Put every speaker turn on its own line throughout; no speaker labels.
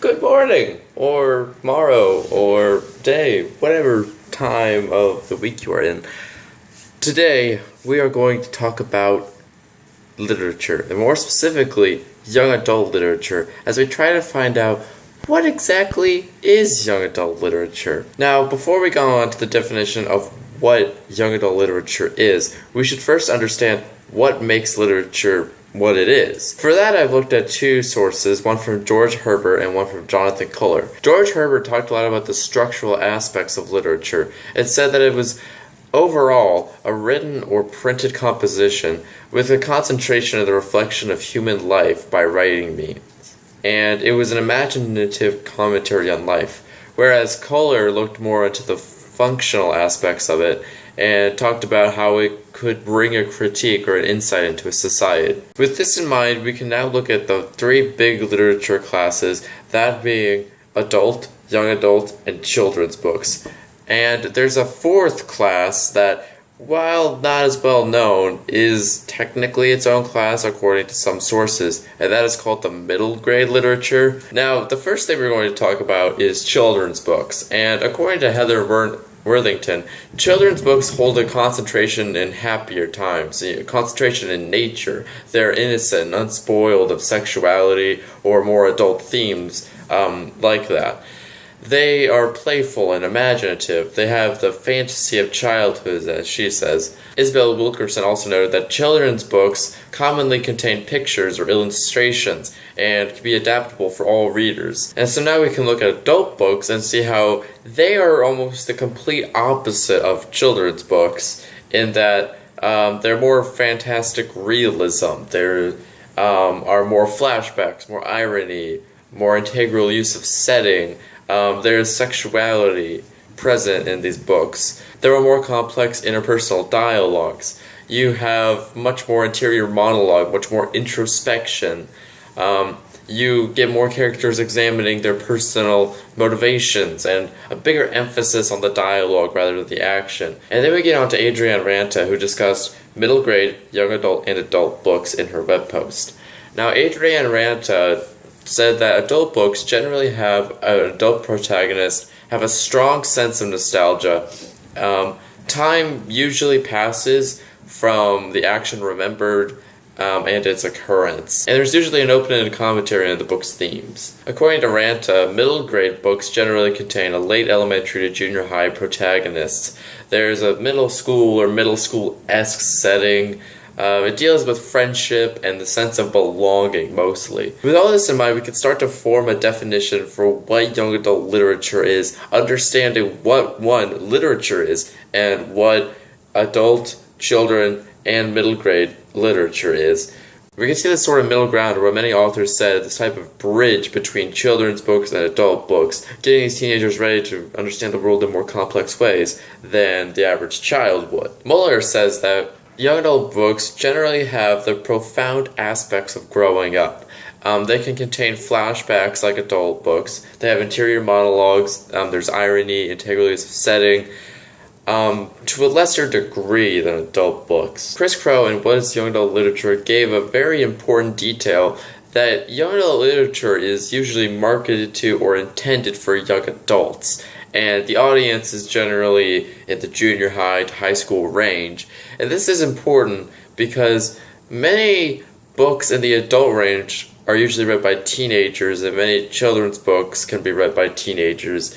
good morning, or morrow, or day, whatever time of the week you are in. Today, we are going to talk about literature, and more specifically, young adult literature, as we try to find out what exactly is young adult literature. Now, before we go on to the definition of what young adult literature is, we should first understand what makes literature what it is. For that, I've looked at two sources, one from George Herbert and one from Jonathan Kohler. George Herbert talked a lot about the structural aspects of literature. It said that it was overall a written or printed composition with a concentration of the reflection of human life by writing means. And it was an imaginative commentary on life, whereas Kohler looked more into the functional aspects of it and talked about how it could bring a critique or an insight into a society. With this in mind, we can now look at the three big literature classes, that being adult, young adult, and children's books. And there's a fourth class that, while not as well known, is technically its own class according to some sources, and that is called the middle grade literature. Now, the first thing we're going to talk about is children's books, and according to Heather Worthington, children's books hold a concentration in happier times, a concentration in nature. They're innocent and unspoiled of sexuality or more adult themes like that. They are playful and imaginative. They have the fantasy of childhood, as she says. Isabel Wilkerson also noted that children's books commonly contain pictures or illustrations and can be adaptable for all readers. And so now we can look at adult books and see how they are almost the complete opposite of children's books in that they're more fantastic realism. There are more flashbacks, more irony, more integral use of setting. There's sexuality present in these books. There are more complex interpersonal dialogues. You have much more interior monologue, much more introspection. You get more characters examining their personal motivations and a bigger emphasis on the dialogue rather than the action. And then we get on to Adrienne Ranta, who discussed middle grade, young adult, and adult books in her web post. Now, Adrienne Ranta said that adult books generally have an adult protagonist, have a strong sense of nostalgia. Time usually passes from the action remembered and its occurrence. And there's usually an open-ended commentary on the book's themes. According to Ranta, middle grade books generally contain a late elementary to junior high protagonist. There's a middle school or middle school-esque setting. It deals with friendship and the sense of belonging, mostly. With all this in mind, we can start to form a definition for what young adult literature is, understanding what literature is, and what adult, children, and middle grade literature is. We can see this sort of middle ground where many authors said this type of bridge between children's books and adult books, getting these teenagers ready to understand the world in more complex ways than the average child would. Muller says that young adult books generally have the profound aspects of growing up. They can contain flashbacks like adult books. They have interior monologues. There's irony, integrity of setting, to a lesser degree than adult books. Chris Crow in What is Young Adult Literature gave a very important detail that young adult literature is usually marketed to or intended for young adults. And the audience is generally in the junior high to high school range. And this is important because many books in the adult range are usually read by teenagers, and many children's books can be read by teenagers.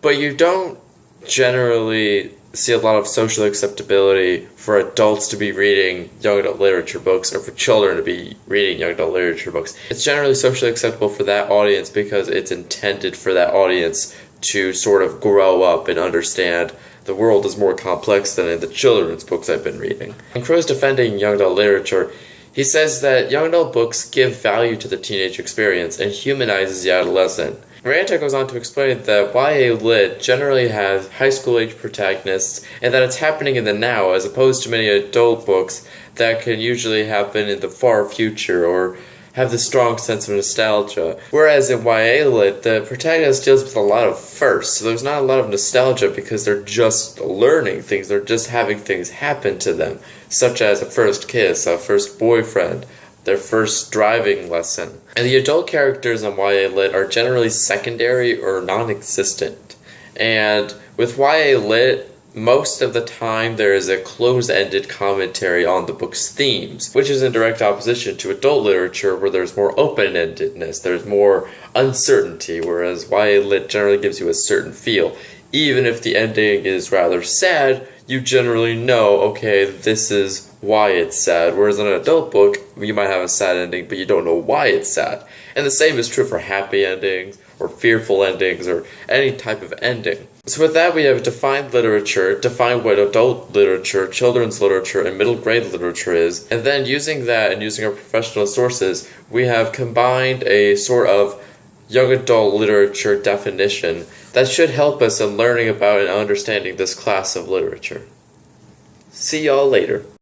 But you don't generally see a lot of social acceptability for adults to be reading young adult literature books or for children to be reading young adult literature books. It's generally socially acceptable for that audience because it's intended for that audience to sort of grow up and understand the world is more complex than in the children's books I've been reading. In Crow's defending young adult literature, he says that young adult books give value to the teenage experience and humanizes the adolescent. Ranta goes on to explain that YA Lit generally has high school age protagonists and that it's happening in the now as opposed to many adult books that can usually happen in the far future or have this strong sense of nostalgia. Whereas in YA Lit, the protagonist deals with a lot of firsts, so there's not a lot of nostalgia because they're just learning things, they're just having things happen to them, such as a first kiss, a first boyfriend, their first driving lesson. And the adult characters in YA Lit are generally secondary or non-existent. And with YA Lit, most of the time there is a closed-ended commentary on the book's themes, which is in direct opposition to adult literature where there's more open-endedness, there's more uncertainty, whereas YA Lit generally gives you a certain feel. Even if the ending is rather sad, you generally know, okay, this is why it's sad, whereas in an adult book, you might have a sad ending, but you don't know why it's sad. And the same is true for happy endings, or fearful endings, or any type of ending. So with that, we have defined literature, defined what adult literature, children's literature, and middle grade literature is, and then using that and using our professional sources, we have combined a sort of young adult literature definition that should help us in learning about and understanding this class of literature. See y'all later.